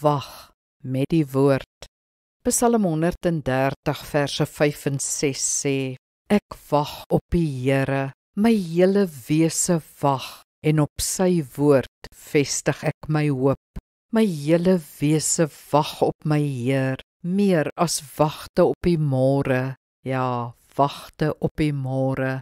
wag met die woord. Psalm 130 verse 5 en 6 sê, ek wag op die Here, my hele wese wag, en op sy woord vestig ek my hoop. My hele wese wag op my Heer, meer as wagte op die môre, ja, wagte op die môre.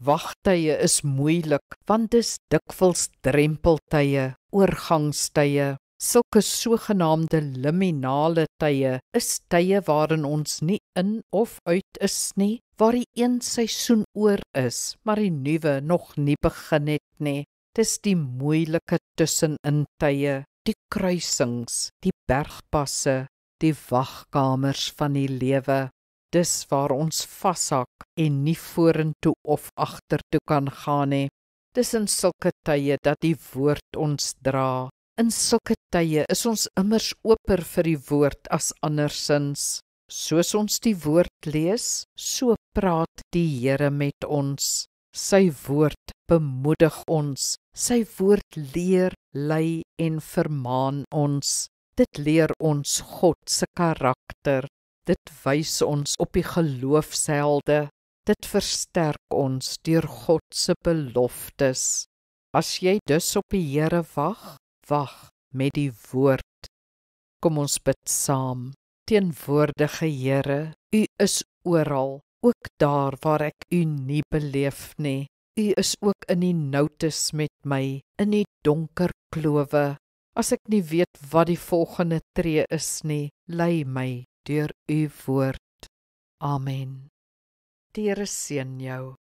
Wagtye is moeilik, want dis dikwels drempeltye, oorgangstye. Sulke sogenaamde liminale tye is tye waarin ons nie in of uit is nie, waar die een seisoen oor is, maar die nuwe nog nie begin het nie. Dis die moeilike tussenin tye, die kruisings, die bergpasse, die wagkamers van die lewe. Dis waar ons vashak en nie vorentoe of agtertoe kan gaan nie. Dis in sulke tye dat die woord ons dra. In sulke tye is ons immers oper vir die woord as andersins. Soos ons die woord lees, so praat die Here met ons. Sy woord bemoedig ons, sy woord leer, lei en vermaan ons. Dit leer ons God se karakter, dit wys ons op die geloofshelde, dit versterk ons deur God se beloftes. As jy dus op die Here wag, wag met die woord. Kom ons bid saam. Teenwoordige Here, U is oral, ook daar waar ek U nie beleef nie. U is ook in die noutes met my, in die donker klowe. As ek nie weet wat die volgende tree is nie, lei my deur U woord. Amen. Die Here seën jou.